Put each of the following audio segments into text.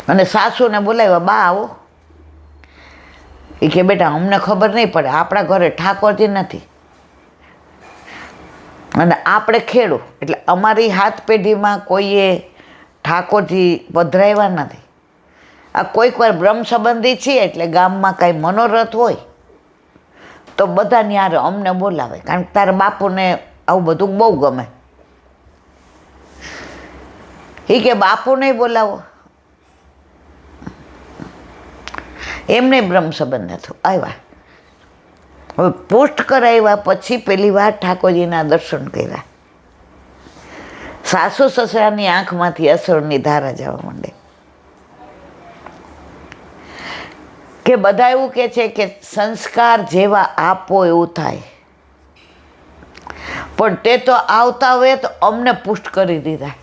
અને સાસુને બોલાવ્યા, બા આવો. એ કે બેટા અમને ખબર નહીં પડે, આપણા ઘરે ઠાકોરજી નથી અને આપણે ખેડૂ, એટલે અમારી હાથ પેઢીમાં કોઈએ ઠાકોરજી પધરાવ્યા નથી. આ કોઈક વાર બ્રહ્મ સંબંધી છીએ એટલે ગામમાં કાંઈ મનોરથ હોય તો બધાની યારે અમને બોલાવે, કારણ કે તારા બાપુને આવું બધું બહુ ગમે. એ કે બાપુને બોલાવો, એમને બ્રહ્મ સંબંધ હતો. આવ્યા, હવે પુષ્ટ કરાવ્યા પછી પહેલી વાર ઠાકોરજીના દર્શન કર્યા. સાસુ સસરાની આંખમાંથી અસરની ધારા જવા માંડે. કે બધા એવું કહે છે કે સંસ્કાર જેવા આપો એવું થાય, પણ તે તો આવતા હોય તો અમને પુષ્ટ કરી દીધા.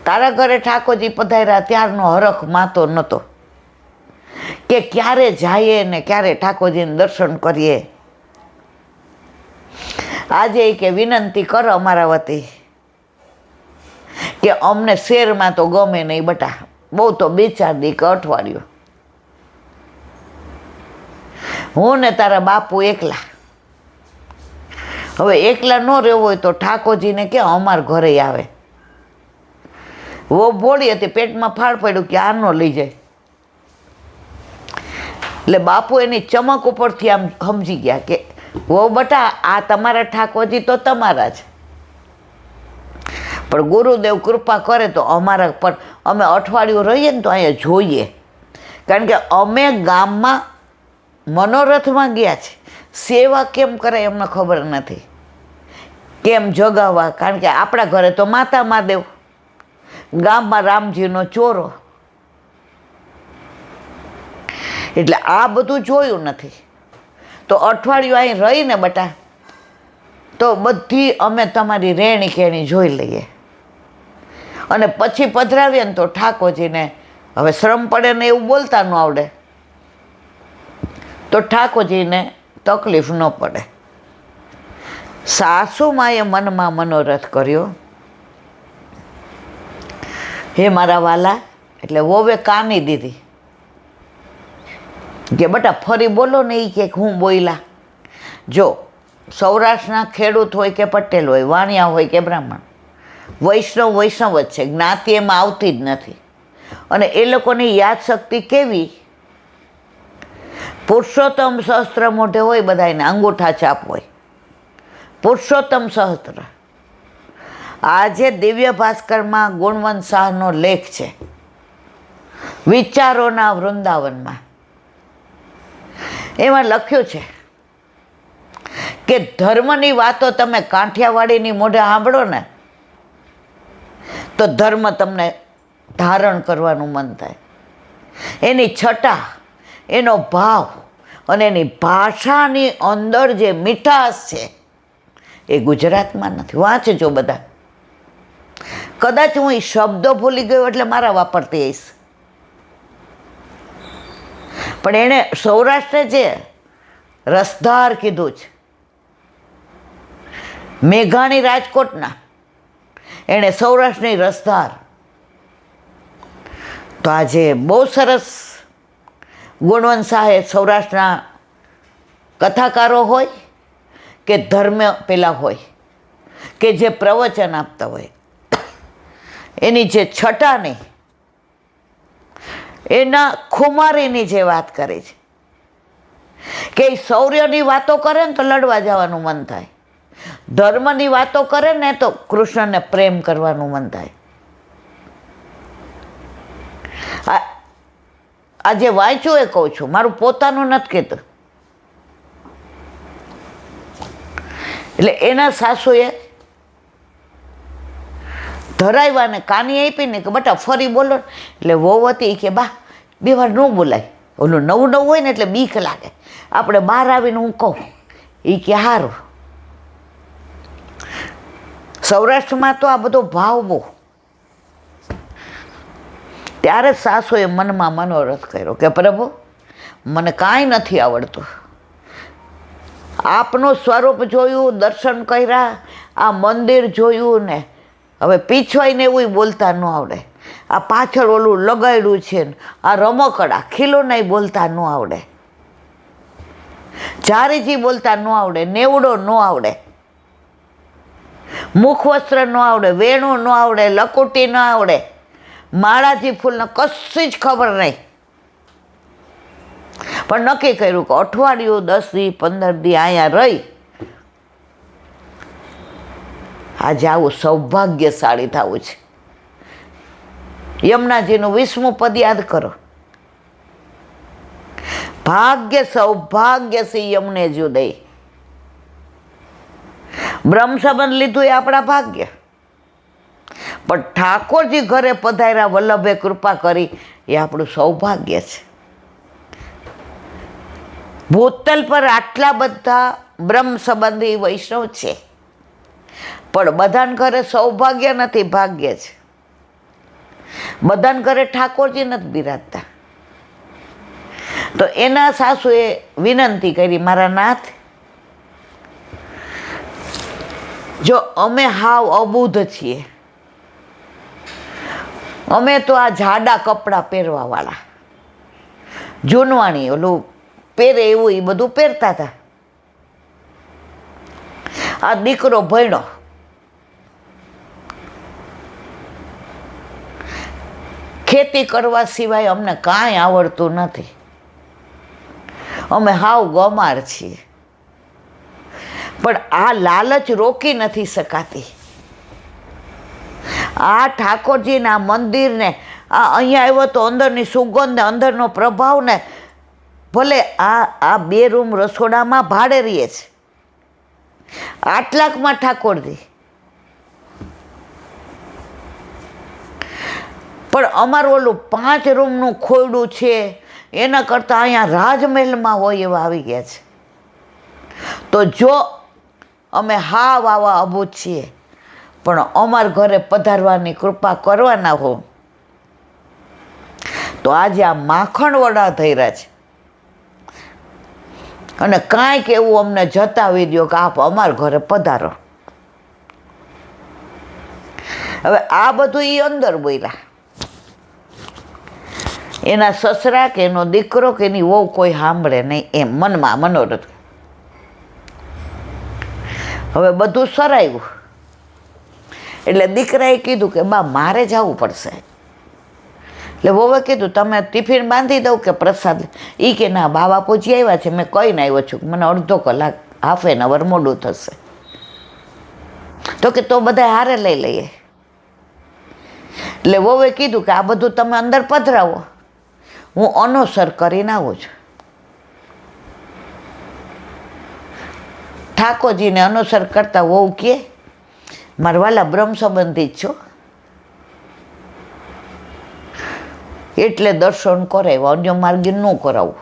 તારા ઘરે ઠાકોરજી પધાર્યા ત્યારનો હરખ માતો નહોતો કે ક્યારે જઈએ ને ક્યારે ઠાકોરજીને દર્શન કરીએ. આજે કે વિનંતી કરો અમારા વતી કે અમને શેરમાં તો ગમે નહીં બટા, બહુ તો 2-4 દી કે અઠવાડિયું, હું ને તારા બાપુ એકલા. હવે એકલા ન રહેવું હોય તો ઠાકોરજીને કે અમારા ઘરે આવે. વો ભોળી હતી, પેટમાં ફાળ પડ્યું કે આ ન લઈ જાય. એટલે બાપુ એની ચમક ઉપરથી આમ સમજી ગયા કે વો બટા આ તમારા ઠાકોરજી તો તમારા જ, પણ ગુરુદેવ કૃપા કરે તો અમારા પર અમે અઠવાડિયું રહીએ ને તો અહીંયા જોઈએ, કારણ કે અમે ગામમાં મનોરથમાં ગયા છે. સેવા કેમ કરે એમને ખબર નથી, કેમ જગાવવા, કારણ કે આપણા ઘરે તો માતા મહાદેવ, ગામમાં રામજીનો ચોરો, એટલે આ બધું જોયું નથી. તો અઠવાડિયું અહીં રહીને બટા તો બધી અમે તમારી રહેણી કહેણી જોઈ લઈએ, અને પછી પધરાવીએ ને તો ઠાકોરજીને હવે શ્રમ પડે ને એવું બોલતા ન આવડે તો ઠાકોરજીને તકલીફ ન પડે. સાસુમાએ મનમાં મનોરથ કર્યો, હે મારા વાલા, એટલે વોવે કાની દીધી કે બટા ફરી બોલો ને. એ કે હું બોયલા. જો સૌરાષ્ટ્રના ખેડૂત હોય કે પટેલ હોય, વાણિયા હોય કે બ્રાહ્મણ, વૈષ્ણવ વૈષ્ણવ જ છે, જ્ઞાતિ એમાં આવતી જ નથી. અને એ લોકોની યાદશક્તિ કેવી, પુરુષોત્તમ સહસ્ત્ર મોઢે હોય, બધાને અંગૂઠા છાપ હોય, પુરુષોત્તમ સહસ્ત્ર. આજે દિવ્ય ભાસ્કરમાં ગુણવંત શાહનો લેખ છે, વિચારોના વૃંદાવનમાં. એમાં લખ્યું છે કે ધર્મની વાતો તમે કાંઠિયાવાડીની મોઢે સાંભળો ને તો ધર્મ તમને ધારણ કરવાનું મન થાય. એની છટા, એનો ભાવ અને એની ભાષાની અંદર જે મીઠાશ છે એ ગુજરાતમાં નથી. વાંચજો બધા. કદાચ હું એ શબ્દો ભૂલી ગયો એટલે મારા વાપરતી આવીશ, પણ એણે સૌરાષ્ટ્રે જે રસધાર કીધું છે, મેઘાણી રાજકોટના, એણે સૌરાષ્ટ્રની રસધાર. તો આજે બહુ સરસ ગુણવંત શાહે સૌરાષ્ટ્રના કથાકારો હોય કે ધર્મ પેલા હોય કે જે પ્રવચન આપતા હોય, એની જે છટાની, એના ખુમારીની જે વાત કરે છે કે એ શૌર્યની વાતો કરે ને તો લડવા જવાનું મન થાય, ધર્મની વાતો કરે ને તો કૃષ્ણને પ્રેમ કરવાનું મન થાય. આ જે વાંચ્યું એ કહું છું, મારું પોતાનું નથી કહેતું. એટલે એના સાસુએ ધરાવ્યાને કાની આપી ને કે બટા ફરી બોલો. એટલે વહુ હતી કે બા 2 વાર ન બોલાય, ઓલું નવું નવું હોય ને એટલે બીક લાગે, આપણે બહાર આવીને હું કહું. એ કે સારું. સૌરાષ્ટ્રમાં તો આ બધો ભાવ બહુ. ત્યારે સાસુએ મનમાં મનોરથ કર્યો કે પ્રભુ મને કાંઈ નથી આવડતું, આપનું સ્વરૂપ જોયું, દર્શન કર્યા, આ મંદિર જોયું ને હવે પીછવાઈને એવું બોલતા ન આવડે, આ પાછળ ઓલું લગાડ્યું છે ને આ રમકડા ખીલોનાય બોલતા ન આવડે, જારીજી બોલતા ન આવડે, નેવડો ન આવડે, મુખવસ્ત્ર ન આવડે, વેણું ન આવડે, લકુટી ન આવડે, માળાજી ફૂલને કશી જ ખબર નહીં. પણ નક્કી કર્યું કે અઠવાડિયું 10 દી 15 દી અહીંયા રહી આજે આવું સૌભાગ્યશાળી થવું છે. યમુનાજીનું 20મું પદ યાદ કરો. ભાગ્ય સૌભાગ્ય સી યમને જુદય. બ્રહ્મ સંબંધ લીધું એ આપણા ભાગ્ય, પણ ઠાકોરજી ઘરે પધાર્યા, વલ્લભે કૃપા કરી, એ આપણું સૌભાગ્ય છે. ભૂતલ પર આટલા બધા બ્રહ્મ સંબંધી વૈષ્ણવ છે, પણ બધાને ઘરે સૌભાગ્ય નથી, ભાગ્ય છે. બધાને ઘરે ઠાકોરજી નથી બિરાજતા. તો એના સાસુએ વિનંતી કરી, મારા નાથ, જો અમે હાવ અબુધ છીએ, અમે તો આ જાડા કપડાં પહેરવાવાળા, જૂનવાણી ઓલું પહેરે એવું એ બધું પહેરતા હતા. આ દીકરો ભણ્યો, ખેતી કરવા સિવાય અમને કાંઈ આવડતું નથી, અમે હાવ ગમાર છીએ. પણ આ લાલચ રોકી નથી શકાતી. આ ઠાકોરજીના મંદિરને, આ અહીંયા આવ્યો તો અંદરની સુગંધ ને અંદરનો પ્રભાવ ને, ભલે આ 2 રૂમ રસોડામાં ભાડે રહીએ છે, આટલાકમાં ઠાકોરજી, પણ અમારું ઓલું 5 રૂમનું ખોરડું છે એના કરતાં અહીંયા રાજમહેલમાં હોય એવા આવી ગયા છે. તો જો અમે હાવ આવા અબૂત છીએ, પણ અમારા ઘરે પધારવાની કૃપા કરવાના હો, તો આજે આ માખણ વડા થઈ રહ્યા છે, અને કાંઈક એવું અમને જતાવી દો કે આપ અમારા ઘરે પધારો. હવે આ બધું એ અંદર બોલ્યા, એના સસરા કે એનો દીકરો કે એની વહુ કોઈ સાંભળે નહીં, એમ મનમાં મનોરથ. હવે બધું સરાયું એટલે દીકરાએ કીધું કે બા મારે જવું પડશે. એટલે વહુએ કીધું તમે ટિફિન બાંધી દઉં કે પ્રસાદ? એ કે ના, બા બાપુજી આવ્યા છે, મેં કહીને આવ્યો છું, મને અડધો કલાક હાફ એન અવર મોડું થશે. તો કે તો બધા હારે લઈ લઈએ. એટલે વહુએ કીધું કે આ બધું તમે અંદર પધરાવો, હું અનુસર કરીને આવું છું. ઠાકોરજીને અનુસર કરતા વહુ કે મારા વાલા બ્રહ્મ સંબંધી જ છો, એટલે દર્શન કરાવ્યા, અન્ય માર્ગે ન કરાવવું.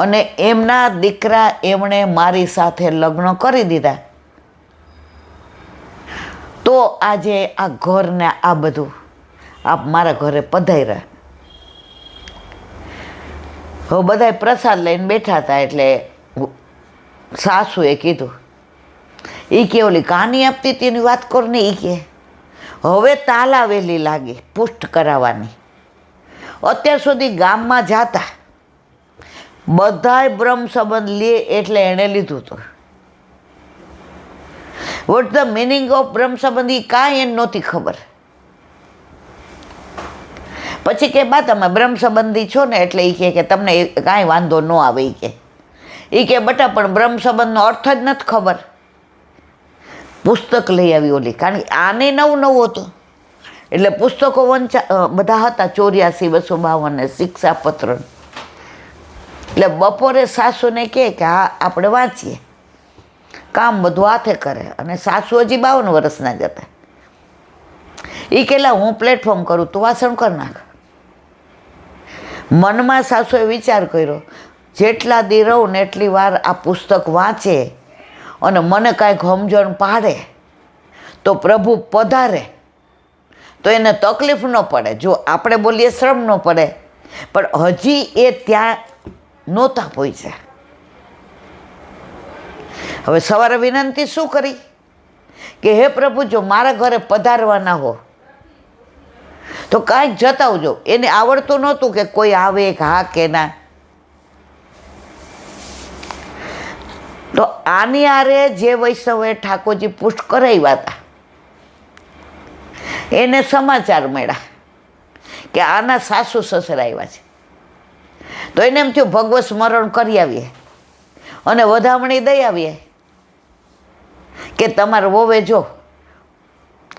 અને એમના દીકરા એમણે મારી સાથે લગ્ન કરી દીધા, તો આજે આ ઘરને આ બધું આપ મારા ઘરે પધાર્યા. હવે બધા પ્રસાદ લઈને બેઠા હતા, એટલે સાસુએ કીધું, એ કે ઓલી કાની આપતી તેની વાત કર ને, એ કે હવે તાલાવેલી લાગી પુષ્ટ કરાવવાની. અત્યાર સુધી ગામમાં જાતા બધાય બ્રહ્મ સંબંધ લે એટલે એણે લીધું હતું. વોટ ધ મિનિંગ ઓફ બ્રહ્મ સંબંધ એ કાંઈ એને નહોતી ખબર. પછી કે બા તમે બ્રહ્મ સંબંધી છો ને, એટલે એ કે તમને કાંઈ વાંધો ન આવે. એ કે બટા પણ બ્રહ્મ સંબંધનો અર્થ જ નથી ખબર. પુસ્તક લઈ આવી ઓલી, કારણ કે આને નવું હતું, એટલે પુસ્તકો બધા હતા 84 252 ને શિક્ષાપત્ર. એટલે બપોરે સાસુને કહે કે હા આપણે વાંચીએ, કામ બધું હાથે કરે. અને સાસુ હજી 52 વર્ષના જ હતા. એ કહેલા હું પ્લેટફોર્મ કરું, તું વાસણ કર નાખ. મનમાં સાસુએ વિચાર કર્યો, જેટલા દી રહું ને એટલી વાર આ પુસ્તક વાંચે અને મને કાંઈક સમજણ પાડે તો પ્રભુ પધારે, તો એને તકલીફ ન પડે. જો આપણે બોલીએ શ્રમ ન પડે, પણ હજી એ ત્યાં નહોતા પહોંચ્યા. હવે સવારે વિનંતી શું કરી કે હે પ્રભુ, જો મારા ઘરે પધારવાના હો તો કાંઈક જતાવજો. એને આવડતું નહોતું કે કોઈ આવે કે હા કે ના. તો આની આરે જે વૈષ્ણવે ઠાકોરજી પુષ્ટ કરાવ્યા હતા એને સમાચાર મળ્યા કે આના સાસુ સસરા આવ્યા છે. તો એને એમ થયું ભગવત સ્મરણ કરી આવીએ અને વધામણી દઈ આવીએ કે તમારે વોવે જો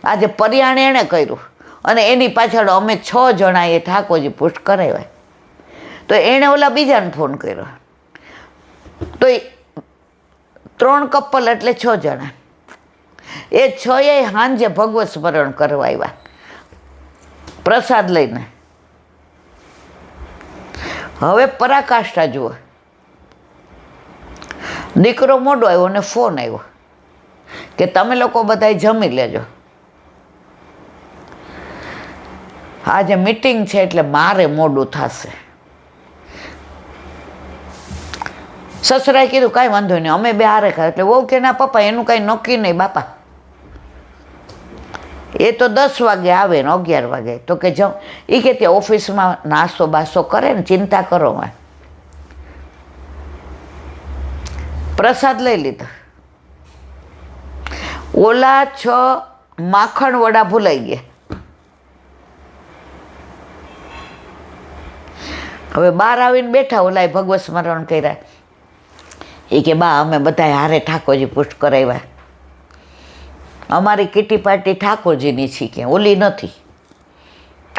આજે પર્યાણ એણે કર્યું અને એની પાછળ અમે 6 જણાએ ઠાકોરજી પુષ્ટ કરાવ્યા. તો એણે ઓલા બીજાને ફોન કર્યો તો 3 કપલ એટલે 6 જણા. એ 6એ સાંજે ભગવત સ્મરણ કરવા આવ્યા પ્રસાદ લઈને. હવે પરાકાષ્ઠા જુઓ, દીકરો મોડો આવ્યો અને ફોન આવ્યો કે તમે લોકો બધા જમી લેજો, આજે મીટિંગ છે એટલે મારે મોડું થશે. સસરાએ કીધું કાંઈ વાંધો નહીં, અમે બે હારે ખાય. એટલે વહુ કે ના પપ્પા એનું કાંઈ નક્કી નહીં બાપા, એ તો 10 વાગે આવે ને 11 વાગે. તો કે જમ એ કે ત્યાં ઓફિસમાં નાસ્તો બાસ્તો કરે ને, ચિંતા કરો. પ્રસાદ લઈ લીધો. ઓલા 6 માખણ વડા ભૂલાઈ ગયા. હવે બહાર આવીને બેઠા, ઓલાએ ભગવત સ્મરણ કર્યા. એ કે બા અમે બધા હારે ઠાકોરજી પુષ્ટ કરાવ્યા. અમારી કીટી પાર્ટી ઠાકોરજીની છે કે ઓલી નથી,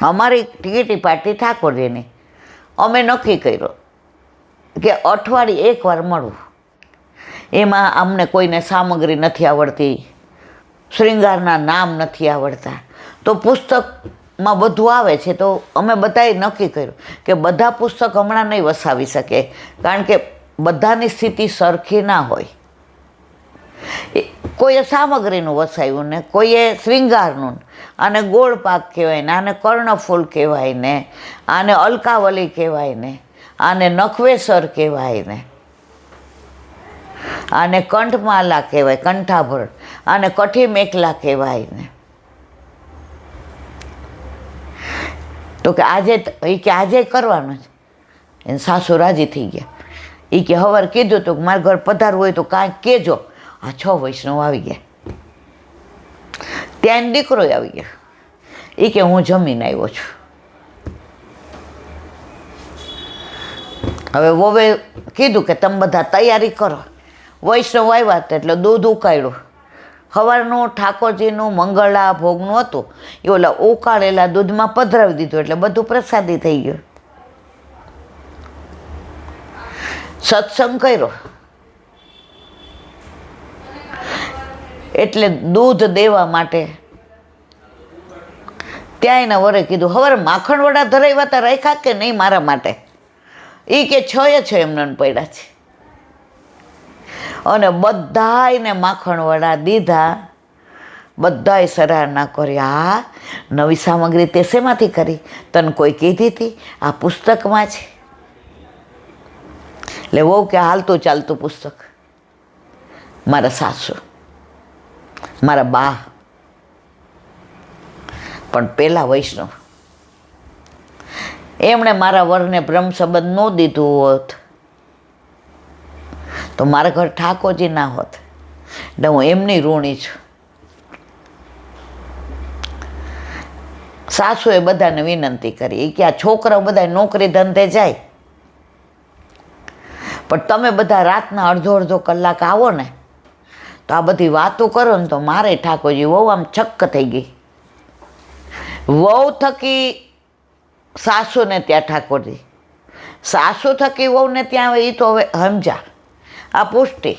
અમારી કીટી પાર્ટી ઠાકોરજીની. અમે નક્કી કર્યો કે અઠવાડિયે 1 વાર મળવું. એમાં અમને કોઈને સામગ્રી નથી આવડતી, શૃંગારના નામ નથી આવડતા, તો પુસ્તકમાં બધું આવે છે. તો અમે બધાએ નક્કી કર્યું કે બધા પુસ્તક હમણાં નહીં વસાવી શકે, કારણ કે બધાની સ્થિતિ સરખી ના હોય. કોઈએ સામગ્રીનું વસાવ્યું ને કોઈએ શૃંગારનું. આને ગોળ પાક કહેવાય ને, આને કર્ણફૂલ કહેવાય ને, આને અલકાવલી કહેવાય ને, આને નખવેસર કહેવાય ને, આને કંઠમાલા કહેવાય, કંઠાભરણ, આને કઠી મેખલા કહેવાય ને. તો કે આજે કરવાનું છે. એને સાસુ રાજી થઈ ગયા. એ કે હવાર કીધું તો મારા ઘર પધારવું હોય તો કાંઈક કહેજો. આ 6 વૈષ્ણવ આવી ગયા. ત્યાં દીકરો આવી ગયો. એ કે હું જમીને આવ્યો છું. હવે વોવે કીધું કે તમે બધા તૈયારી કરો. વૈષ્ણવ આવ્યા હતા એટલે દૂધ ઉકાળ્યું. સવારનું ઠાકોરજીનું મંગળા ભોગનું હતું એ ઓલા ઉકાળેલા દૂધમાં પધરાવી દીધું એટલે બધું પ્રસાદી થઈ ગયું. સત્સંગ કર્યો એટલે દૂધ દેવા માટે ત્યાં એના વરે કીધું હવે માખણ વડા ધરાવ્યા હતા રાખ્યા કે નહીં મારા માટે. એ કે 6 એમને પડ્યા છે. અને બધાયને માખણ વડા દીધા. બધાએ સરાહના કરી, આ નવી સામગ્રી તે શેમાંથી કરી? તને કોઈ કીધી હતી? આ પુસ્તકમાં છે. એટલે વહુ કે હાલતું ચાલતું પુસ્તક. મારા સાસુ, મારા બા, પણ પેલા વૈષ્ણવ. એમણે મારા વરને બ્રહ્મ સંબંધ ન દીધું હોત તો મારા ઘર ઠાકોરજી ના હોત. એટલે હું એમની ઋણી છું. સાસુએ બધાને વિનંતી કરી કે આ છોકરાઓ બધા નોકરી ધંધે જાય, પણ તમે બધા રાતના અડધો કલાક આવો ને તો આ બધી વાતો કરો ને તો મારે ઠાકોરજી વહુ આમ છક્ક થઈ ગઈ. વહુ થકી સાસુને ત્યાં ઠાકોરજી, સાસુ થકી વહુને ત્યાં આવે. એ તો હવે સમજા આ પુષ્ટિ.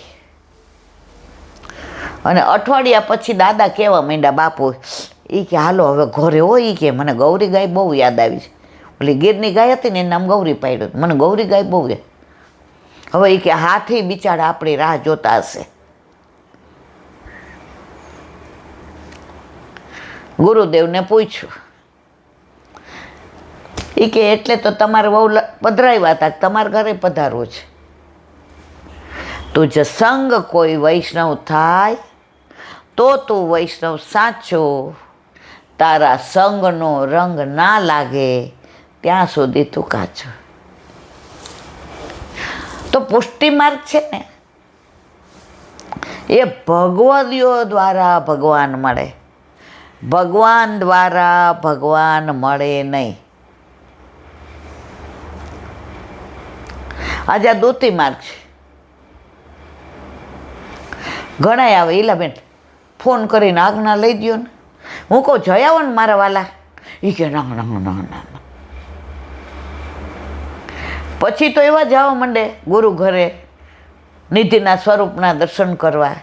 અને અઠવાડિયા પછી દાદા કહેવા માંડ્યા, બાપુ એ કે હાલો હવે ઘરે હોય. એ કે મને ગૌરી ગાય બહુ યાદ આવી છે. ઓલી ગીરની ગાય હતી ને એનું નામ ગૌરી પાડ્યું. મને ગૌરી ગાય બહુ યાદ. હવે એ કે હાથી બિચારા આપણી રાહ જોતા હશે. ગુરુદેવને પૂછ્યું. એ કે એટલે તો તમારે બહુ પધરાવ્યા હતા, તમારા ઘરે પધારવું છે. તુજ સંગ કોઈ વૈષ્ણવ થાય તો તું વૈષ્ણવ સાચો, તારા સંગનો રંગ ના લાગે ત્યાં સુધી તું કાચો. તો પુષ્ટિ માર્ગ છે ને એ ભગવદીઓ દ્વારા ભગવાન મળે, ભગવાન દ્વારા ભગવાન મળે નહીં. આજે આ દોતી માર્ગ છે. ઘણા આવે ઈલાબેન ફોન કરીને આજ્ઞા લઈ દો ને. હું કહું જઈ આવો ને મારા વાલા. એ કે ના ના ના ના. પછી તો એવા જવા માંડે ગુરુ ઘરે નિધિના સ્વરૂપના દર્શન કરવા.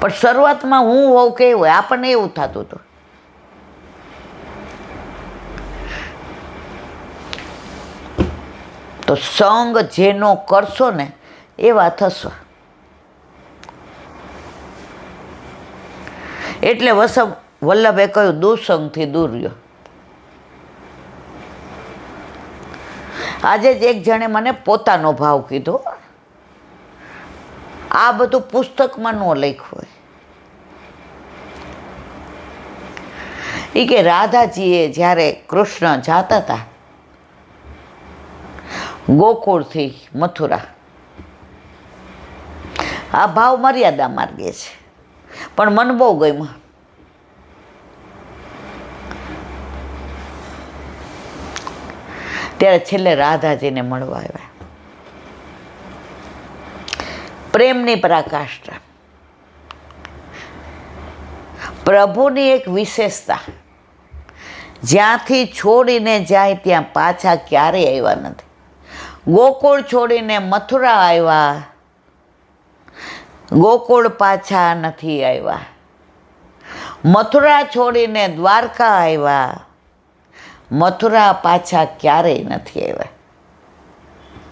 પણ શરૂઆતમાં હું હોઉં કે હોય આપણને એવું થતું હતું. તો સંગ જેનો કરશો ને એવા થશો. એટલે વલ્લભે કહ્યું દુસંગથી દૂર રહ્યો. આજે જ એક જણે મને પોતાનો ભાવ કીધો. આ બધું પુસ્તકમાં ન લખ્યું હોય. એ કે રાધાજીએ જ્યારે કૃષ્ણ જાતા હતા ગોકુળથી મથુરા, આ ભાવ મર્યાદા માર્ગે છે પણ મને બહુ ગમ્યું. ત્યારે છેલ્લે રાધાજીને મળવા આવ્યા. પ્રેમની પરાકાષ્ઠા, પ્રભુની એક વિશેષતા, જ્યાંથી છોડીને જાય ત્યાં પાછા ક્યારેય આવ્યા નથી. ગોકુળ છોડીને મથુરા આવ્યા, ગોકુળ પાછા નથી આવ્યા. મથુરા છોડીને દ્વારકા આવ્યા, મથુરા પાછા ક્યારેય નથી આવ્યા.